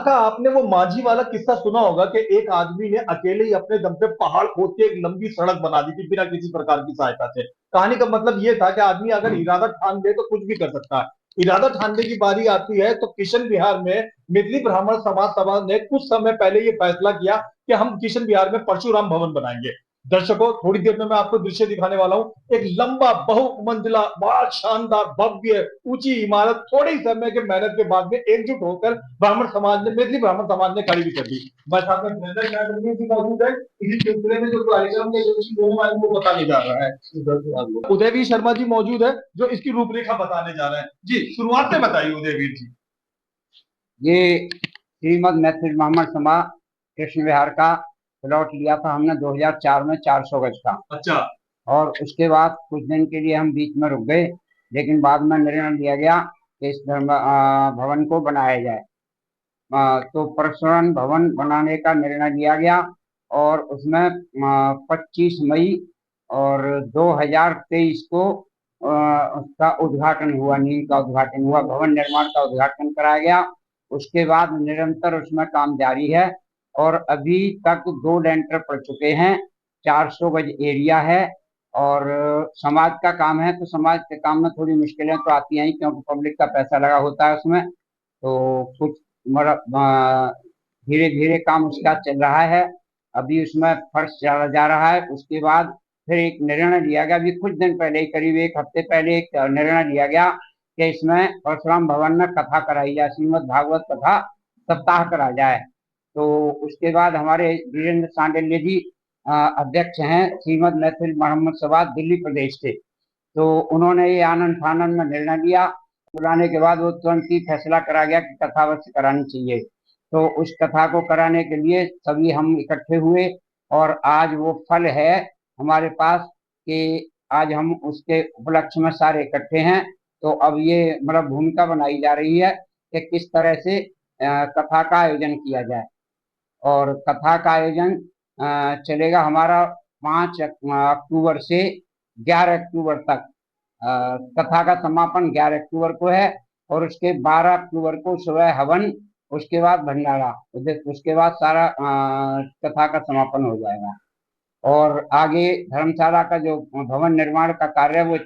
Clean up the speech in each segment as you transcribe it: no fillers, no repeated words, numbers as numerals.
का आपने वो माझी वाला किस्सा सुना होगा कि एक आदमी ने अकेले ही अपने दम पे पहाड़ खोद के एक लंबी सड़क बना दी थी बिना किसी प्रकार की सहायता से। कहानी का मतलब ये था कि आदमी अगर इरादा ठान ले तो कुछ भी कर सकता है। इरादा ठानने की बारी आती है तो किशन बिहार में मिथिली ब्राह्मण समाज सभा ने कुछ समय पहले ये फैसला किया कि हम किशन बिहार में परशुराम भवन बनाएंगे। दर्शकों, थोड़ी देर में मैं आपको दृश्य दिखाने वाला हूं। एक लंबा बहुमंजिला बड़ा शानदार भव्य ऊंची इमारत थोड़े ही समय के मेहनत के बाद में एकजुट होकर ब्राह्मण समाज ने मैथिली ब्राह्मण समाज ने खड़ी भी कर दी। मैं साथ में भी मौजूद है। इसी सिलसिले में जो कार्यक्रम के होने वाले वो बताने जा रहा है। उदयवीर शर्मा जी मौजूद है जो इसकी रूपरेखा बताने जा रहे हैं। जी, शुरुआत में बताइए उदयवीर जी। ये श्रीमद मैथिली ब्राह्मण सभा कृष्ण विहार का प्लॉट लिया था हमने 2004 में 400 गज का। अच्छा। और उसके बाद कुछ दिन के लिए हम बीच में रुक गए, लेकिन बाद में निर्णय लिया गया कि इस भवन को बनाया जाए। तो परशुराम भवन बनाने का निर्णय लिया गया और उसमें 25 मई और 2023 को उसका उद्घाटन हुआ, नींव का उद्घाटन हुआ, भवन निर्माण का उद्घाटन कराया गया। उसके बाद निरंतर उसमें काम जारी है और अभी तक 2 लेंटर पड़ चुके हैं। 400 गज एरिया है और समाज का काम है, तो समाज के काम में थोड़ी मुश्किलें तो आती हैं क्योंकि पब्लिक का पैसा लगा होता है उसमें। तो कुछ धीरे धीरे काम उसका चल रहा है। अभी उसमें फर्श डाला जा रहा है। उसके बाद फिर एक निर्णय लिया गया, अभी कुछ दिन पहले, करीब 1 हफ्ते पहले एक निर्णय लिया गया कि इसमें परशुराम भवन में कथा कराई जाए, श्रीमद भागवत कथा सप्ताह करा जाए। तो उसके बाद हमारे वीरेंद्र सांडिल्य जी अध्यक्ष हैं श्रीमद मैथिली ब्राह्मण सभा दिल्ली प्रदेश के। तो उन्होंने ये आनंद फानंद में निर्णय लिया। बुलाने के बाद वो तुरंत ही फैसला करा गया कि कथा अवश्य करानी चाहिए। तो उस कथा को कराने के लिए सभी हम इकट्ठे हुए और आज वो फल है हमारे पास कि आज हम उसके उपलक्ष्य में सारे इकट्ठे हैं। तो अब ये मतलब भूमिका बनाई जा रही है कि किस तरह से कथा का आयोजन किया जाए। और कथा का आयोजन चलेगा हमारा 5 अक्टूबर से 11 अक्टूबर तक। कथा का समापन 11 अक्टूबर को है और उसके 12 अक्टूबर को सुबह हवन, उसके बाद भंडारा, उसके बाद सारा कथा का समापन हो जाएगा। और आगे धर्मशाला का जो भवन निर्माण का कार्य वो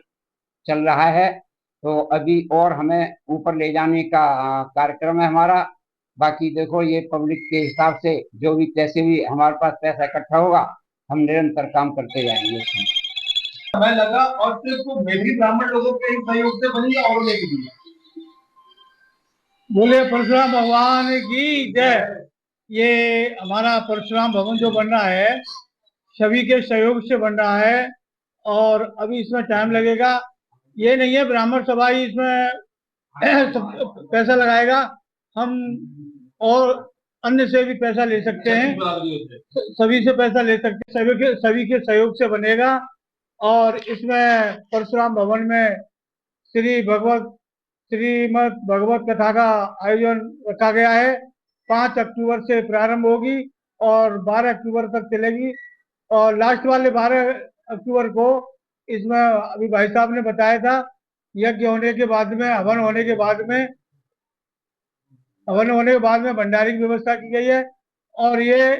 चल रहा है, तो अभी और हमें ऊपर ले जाने का कार्यक्रम है हमारा। बाकी देखो, ये पब्लिक के हिसाब से जो भी जैसे भी हमारे पास पैसा इकट्ठा होगा हम निरंतर काम करते जाएंगे। समय लगा और सिर्फ मैथिली ब्राह्मण लोगों के सहयोग से बनी और लेके दी। बोले परशुराम भगवान की जय। ये हमारा परशुराम भवन जो बन रहा है सभी के सहयोग से बन रहा है और अभी इसमें टाइम लगेगा। ये नहीं है ब्राह्मण सभा ही इसमें पैसा लगाएगा, हम और अन्य से भी पैसा ले सकते हैं, सभी से पैसा ले सकते हैं, सभी के सहयोग से बनेगा। और इसमें परशुराम भवन में श्रीमद भगवत कथा का आयोजन रखा गया है। 5 अक्टूबर से प्रारंभ होगी और 12 अक्टूबर तक चलेगी और लास्ट वाले 12 अक्टूबर को इसमें अभी भाई साहब ने बताया था यज्ञ होने के बाद में, हवन होने के बाद में भंडारे की व्यवस्था की गई है। और ये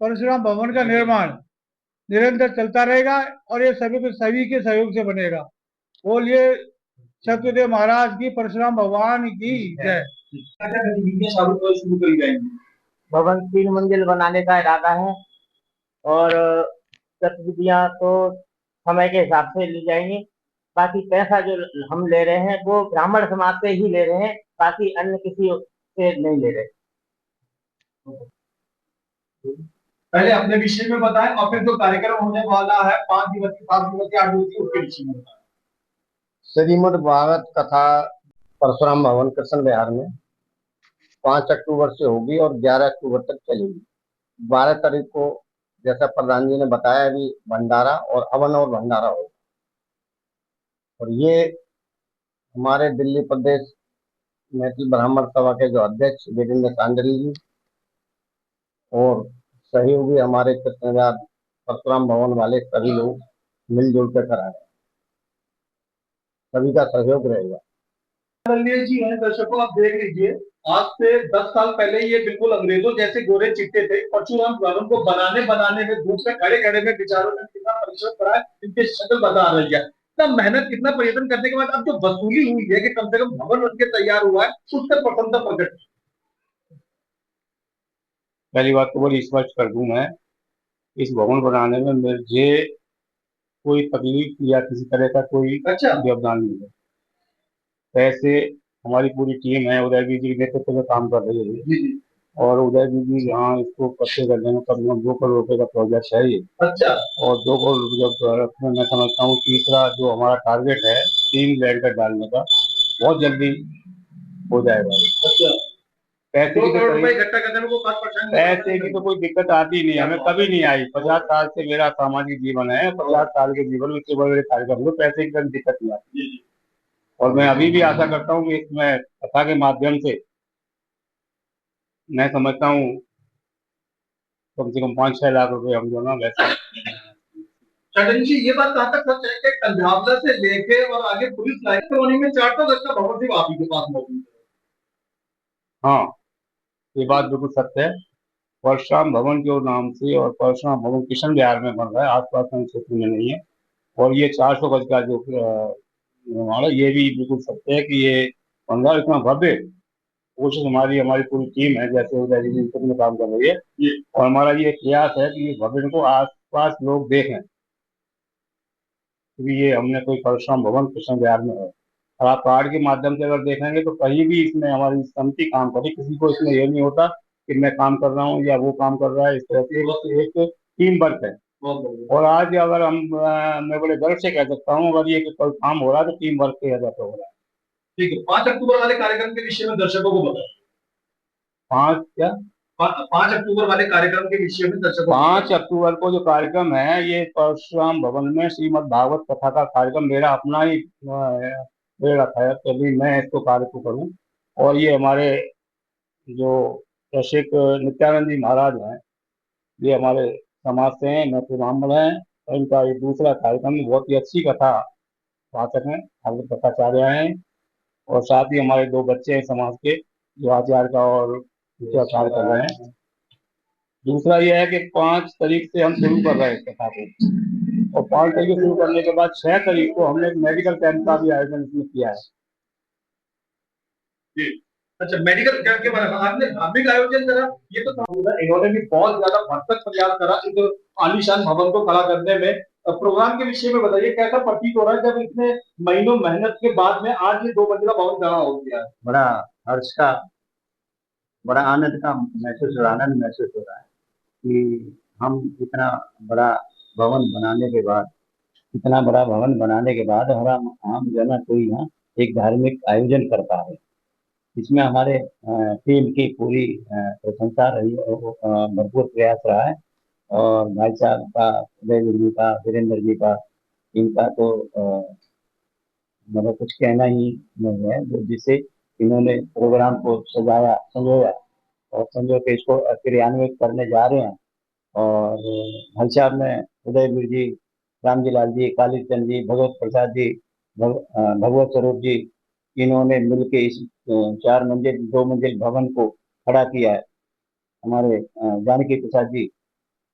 परशुराम भवन का निर्माण निरंतर चलता रहेगा और ये सभी के सहयोग से बनेगा। बोलिए सत्यदेव महाराज की, परशुराम भगवान की जय। शुरू करी जाएंगी। भवन 3 मंजिल बनाने का इरादा है और गतिविधियां तो समय के हिसाब से ली जाएंगी। बाकी पैसा जो हम ले रहे हैं वो ब्राह्मण समाज से ही ले रहे हैं, बाकी अन्य किसी से नहीं ले रहे। पहले अपने विषय में बताएं और फिर जो कार्यक्रम होने वाला है 5 दिवसीय, 7 दिवसीय, 8 दिवसीय, उसके विषय में बताएं। श्रीमद भागवत कथा परशुराम भवन कृष्ण विहार में 5 अक्टूबर से होगी और 11 अक्टूबर तक चलेगी। 12 तारीख को जैसा प्रधान जी ने बताया अभी भंडारा और हवन और भंडारा होगा। और ये हमारे दिल्ली प्रदेश मैथिली ब्राह्मण सभा के जो अध्यक्ष वीरेंद्र सांडिल्य जी और सहयोगी हमारे कृष्ण विहार परशुराम भवन वाले सभी लोग मिलजुल कर कराए, सभी का सहयोग रहेगा। जी हैं दर्शकों, आप देख लीजिए आज से 10 साल पहले ये बिल्कुल अंग्रेजों जैसे गोरे चिट्टे थे। परशुराम भवन को बनाने में धूप में खड़े खड़े में बेचारों ने कितना परिश्रम करा है, इनकी शक्ल बता रही है। इतना मेहनत, कितना प्रयत्न करने के बाद अब जो वसूली हुई है कि कम से कम भवन बन के तैयार हुआ है, उससे प्रसन्नता प्रकट। पहली बात तो बड़ी स्पष्ट कर दूं मैं, इस भवन बनाने में मुझे कोई तकलीफ या किसी तरह का कोई अच्छा, योगदान नहीं है। पैसे हमारी पूरी टीम है, उदयवीर जी के नेतृत्व में काम कर रही है। जी जी। और उदयवीर जी यहाँ इसको कब्जे करने में कम से कम 2 करोड़ रुपए का प्रोजेक्ट है ये। अच्छा, और 2 करोड़ रुपए मैं समझता हूँ तीसरा जो हमारा टारगेट है 3 लैंडर डालने का, बहुत जल्दी हो जाएगा। अच्छा। पैसे 2 की तो करोड़ रुपए कोई इकट्ठा करने में कोई खास परेशानी पैसे की तो कोई दिक्कत आती नहीं, हमें कभी नहीं आई। 50 साल से मेरा सामाजिक जीवन है, 50 साल के जीवन में इतने बड़े बड़े कार्यक्रम में पैसे की कभी दिक्कत नहीं आती। जी जी। और मैं अभी भी आशा करता हूँ कि इसमें कथा के माध्यम से मैं समझता हूँ कम से कम 5-6 लाख रुपए हम जो ना वैसे। चटन जी, ये बात कहाँ तक सच है कि कंझावला से लेके और आगे पुलिस लाइन कॉलोनी में 4 गज का भवन सिर्फ आप ही के पास मौजूद है? हाँ, ये बात बिल्कुल सत्य है। परशुराम भवन के नाम से, और परशुराम भवन किशन विहार में बन रहा है, आसपास के क्षेत्र में नहीं है। और ये 400 गज का जो निर्माण है, ये भी बिल्कुल सत्य है कि ये बन रहा है। इतना भव्य कोशिश हमारी हमारी पूरी टीम है, जैसे उदय जी में काम कर रही है। और हमारा ये प्रयास है कि ये भवन को आसपास लोग देखें, क्योंकि ये हमने कोई परशुराम भवन कृष्ण विहार में है। और आप कार्ड के माध्यम से अगर देखेंगे तो कहीं भी इसमें हमारी समिति काम करी, किसी को इसमें ये नहीं होता कि मैं काम कर रहा हूँ या वो काम कर रहा है। इस तरह से एक टीम वर्क है। और आज अगर मैं बड़े गर्व से कह सकता हूँ, अगर ये कोई काम हो रहा है तो टीम वर्क के वजह से हो रहा है। ठीक है, 5 अक्टूबर वाले कार्यक्रम के विषय में दर्शकों को बताएं। 5 अक्टूबर वाले कार्यक्रम के विषय में दर्शकों 5 अक्टूबर को जो कार्यक्रम है, ये परशुराम भवन में श्रीमद् भागवत कथा का कार्यक्रम मेरा अपना ही प्रेरणा था, तभी मैं इसको कार्य को करूं। और ये हमारे जो रसिक नित्यानंद जी महाराज हैं, ये हमारे समाज से हैं, मैं ब्राह्मण हैं। और इनका ये दूसरा कार्यक्रम बहुत ही अच्छी कथा वाचक हैं, भागवत कथाचार्य हैं। और साथ ही हमारे 2 बच्चे हैं समाज के, जो आचार्य का और दूसरा कार्य कर रहे हैं। दूसरा यह है कि 5 तारीख से हम शुरू कर रहे हैं इस कथा को, और 5 तारीख शुरू करने के बाद 6 तारीख को हमने एक मेडिकल कैंप का भी आयोजन इसमें किया है। जी। अच्छा, मेडिकल कैंप के बारे में आपने धार्मिक आयोजन करा, ये तो इन्होंने भी बहुत ज्यादा भरसक प्रयास करा इस आलीशान भवन को खड़ा करने में। प्रोग्राम के विषय में बताइए, कैसा प्रतीत हो रहा है जब इतने महीनों मेहनत के बाद में आज ये 2 मंजिला भवन खड़ा हो गया है? बड़ा हर्ष का, बड़ा आनंद का महसूस हो रहा है, आनंद महसूस हो रहा है कि हम इतना बड़ा भवन बनाने के बाद, इतना बड़ा भवन बनाने के बाद हम जो है ना कोई ना एक धार्मिक आयोजन कर पा रहे हैं। इसमें हमारे टीम की पूरी प्रशंसा रही और भरपूर प्रयास रहा है। और भाई साहब का, उदयवीर जी का, वीरेंद्र जी का, इनका तो मतलब कुछ कहना ही नहीं है, जो जिससे इन्होंने प्रोग्राम को सजाया, संजोया और संजो के इसको क्रियान्वित करने जा रहे हैं। और भाई साहब ने, उदयवीर जी, रामजी लाल जी, कालीचंद जी, भगवत प्रसाद जी, भगवत स्वरूप जी, इन्होंने मिलके इस 4 मंजिल 2 मंजिल भवन को खड़ा किया है। हमारे जानकी प्रसाद जी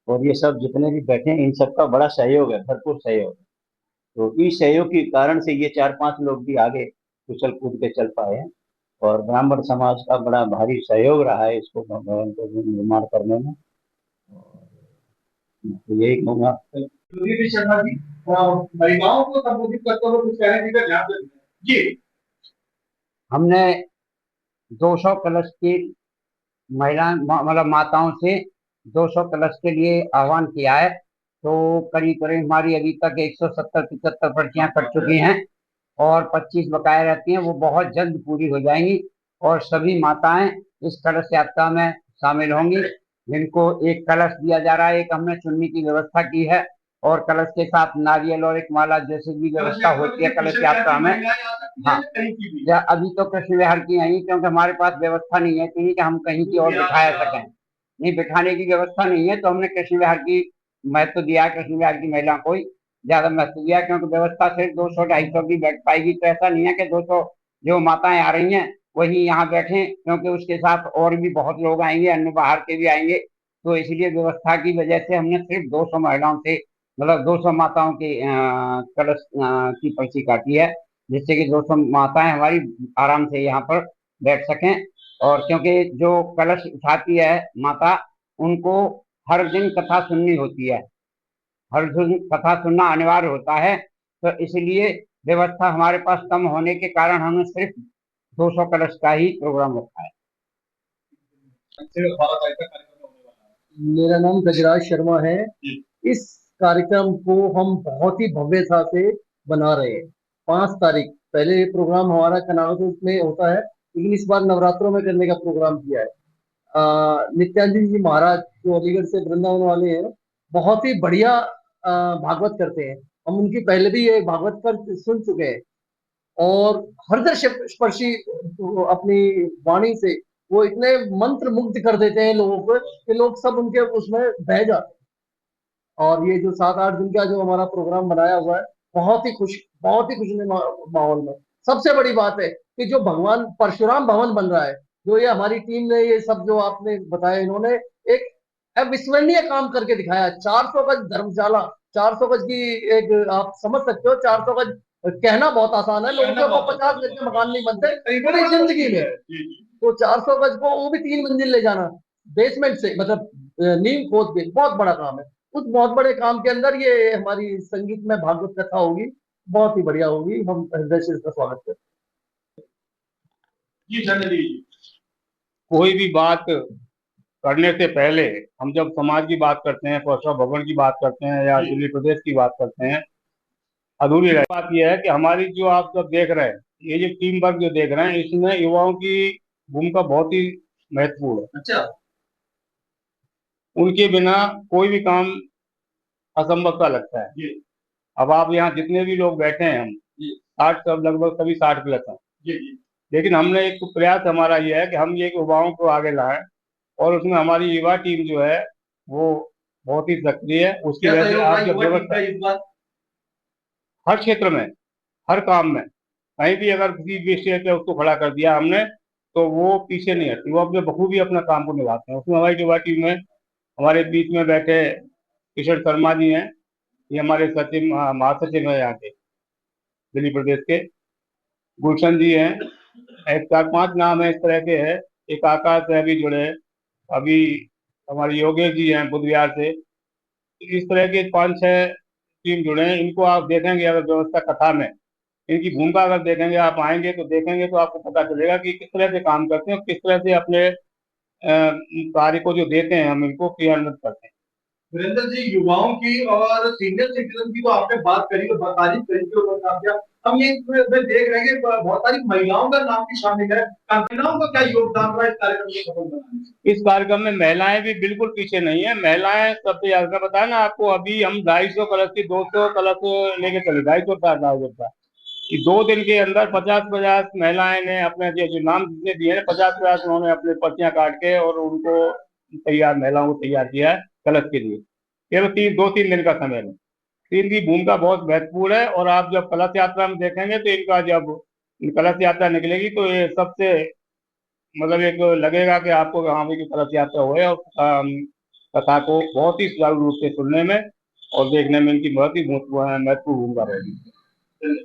और ये सब जितने भी बैठे हैं, इन सबका बड़ा सहयोग है, भरपूर सहयोग है। तो इस सहयोग के कारण से ये 4-5 लोग भी आगे कुशल कूद के चल पाए हैं। और ब्राह्मण समाज का बड़ा भारी सहयोग रहा है इसको भवन को निर्माण करने में। तो यही कहूँगा। सुधीर शर्मा जी, महिलाओं को संबोधित करते हुए कुछ कहने की ध्यान दें जी। हमने 200 कलश की महिला मतलब माताओं से 200 कलश के लिए आह्वान किया है। तो करीब करीब हमारी अभी तक 170-75 पर्चियां कट चुकी हैं और 25 बकाया रहती हैं, वो बहुत जल्द पूरी हो जाएंगी। और सभी माताएं इस कलश यात्रा में शामिल होंगी, जिनको एक कलश दिया जा रहा है। एक हमने चुन्नी की व्यवस्था की है और कलश के साथ नारियल और एक माला जैसे भी व्यवस्था होती है कलश यात्रा में। हाँ, अभी तो कृष्ण विहार की आई, क्योंकि हमारे पास व्यवस्था नहीं है कहीं कि हम कहीं की और बिठाया सकें। नहीं, बिठाने की व्यवस्था नहीं है, तो हमने कृष्ण विहार की महत्व दिया, कृष्ण विहार की महिला को ज्यादा महत्व दिया, क्योंकि व्यवस्था सिर्फ 200-250 की बैठ पाएगी। तो ऐसा नहीं है कि 200 जो माताएं आ रही हैं वही यहाँ बैठे, क्योंकि उसके साथ और भी बहुत लोग आएंगे, अन्य बाहर के भी आएंगे। तो इसलिए व्यवस्था की वजह से हमने सिर्फ 200 महिलाओं से, मतलब 200 माताओं के कलश की पर्ची काटी है, जिससे कि 200 माताएं हमारी आराम से यहाँ पर बैठ सकें। और क्योंकि जो कलश उठाती है माता, उनको हर दिन कथा सुननी होती है, हर दिन कथा सुनना अनिवार्य होता है। तो इसलिए व्यवस्था हमारे पास कम होने के कारण हमने सिर्फ 200 कलश का ही प्रोग्राम रखा है। मेरा नाम गजराज शर्मा है। इस कार्यक्रम को हम बहुत ही भव्यता से बना रहे हैं। 5 तारीख पहले ये प्रोग्राम हमारा कनावत में होता है, लेकिन इस बार नवरात्रों में करने का प्रोग्राम किया है। नित्यानंद जी महाराज जो अलीगढ़ से वृंदावन वाले हैं, बहुत ही बढ़िया भागवत करते हैं। हम उनकी पहले भी ये भागवत कर सुन चुके हैं और हृदय स्पर्शी अपनी वाणी से वो इतने मंत्र मुग्ध कर देते हैं लोगों को कि लोग सब उनके उसमें बह जाते हैं। और ये जो 7-8 दिन का जो हमारा प्रोग्राम बनाया हुआ है, बहुत ही खुश माहौल में। सबसे बड़ी बात है कि जो भगवान परशुराम भवन बन रहा है, जो ये हमारी टीम ने ये सब जो आपने बताया, इन्होंने एक अविस्मरणीय काम करके दिखाया। 400 गज धर्मशाला, 400 गज की एक, आप समझ सकते हो 400 गज कहना बहुत आसान है, लोगों को 50 गज के मकान नहीं बनते पूरी जिंदगी में। तो 400 गज को वो भी 3 मंजिल ले जाना बेसमेंट से, मतलब नींव खोद के, बहुत बड़ा काम है। उस बहुत बड़े काम के अंदर ये हमारी संगीत में भागवत कथा होगी, बहुत ही बढ़िया होगी। हम हृदय से इसका स्वागत करते हैं। कोई भी बात करने से पहले हम जब समाज की बात करते हैं, परशुराम भवन की बात करते हैं या दिल्ली प्रदेश की बात करते हैं, अधूरी रह बात यह है कि हमारी जो आप सब देख रहे हैं, ये जो टीम वर्क जो देख रहे हैं, इसमें युवाओं की भूमिका बहुत ही महत्वपूर्ण है। अच्छा, उनके बिना कोई भी काम असंभव सा लगता है। अब आप यहाँ जितने भी लोग बैठे हैं, हम 60 सब लगभग सभी 60 प्लस हैं, लेकिन हमने एक प्रयास हमारा ये है कि हम ये युवाओं को आगे लाएं, और उसमें हमारी युवा टीम जो है वो बहुत ही सक्रिय है। उसकी वजह से आप जब व्यवस्था हर क्षेत्र में, हर काम में, कहीं भी अगर किसी भी स्टेज पे उसको खड़ा कर दिया हमने, तो वो पीछे नहीं हटती, वो अपने बखूबी अपना काम को निभाते हैं। उसमें हमारी युवा टीम में हमारे बीच में बैठे किशोर शर्मा जी हैं, ये हमारे सचिव महासचिव है यहाँ के दिल्ली प्रदेश के। गुलशन जी हैं, एक 4-5 नाम है इस तरह के है। एक आकाश है अभी जुड़े, अभी हमारे योगेश जी हैं बुधविहार से। इस तरह के 5-6 टीम जुड़े हैं। इनको आप देखेंगे अगर व्यवस्था कथा में, इनकी भूमिका अगर देखेंगे, आप आएंगे तो देखेंगे तो आपको पता चलेगा कि किस तरह से काम करते हैं, किस तरह से अपने कार्य को जो देते हैं हम इनको क्रियान्वित करते हैं। वीरेंद्र जी, युवाओं की और सीनियर सिटीजन की तो आपने बात करी, तो तारीफ करी, हम ये देख रहे हैं कि बहुत सारी महिलाओं का नाम भी शामिल है। महिलाओं का क्या योगदान रहा इस कार्यक्रम को सफल बनाने में? इस कार्यक्रम में महिलाएं भी बिल्कुल पीछे नहीं है। महिलाएं सबसे ज्यादा, बताया ना आपको, अभी हम 250 कलश की 200 कलश लेके चले, 250 था कि 2 दिन के अंदर 50-50 महिलाएं ने अपने जो नाम जितने दिए हैं 50-50 उन्होंने अपने पर्चियां काट के और उनको महिलाओं को तैयार किया है कलश के लिए। केवल 2-3 दिन का समय है। इनकी भूमिका बहुत महत्वपूर्ण है। और आप जब कलश यात्रा में देखेंगे तो इनका जब कलश यात्रा निकलेगी तो ये सबसे मतलब एक लगेगा कि आपको हाँ भी कलश यात्रा हुए, और कथा को बहुत ही सुचारू रूप से सुनने में और देखने में इनकी बहुत ही महत्वपूर्ण भूमिका रहेगी।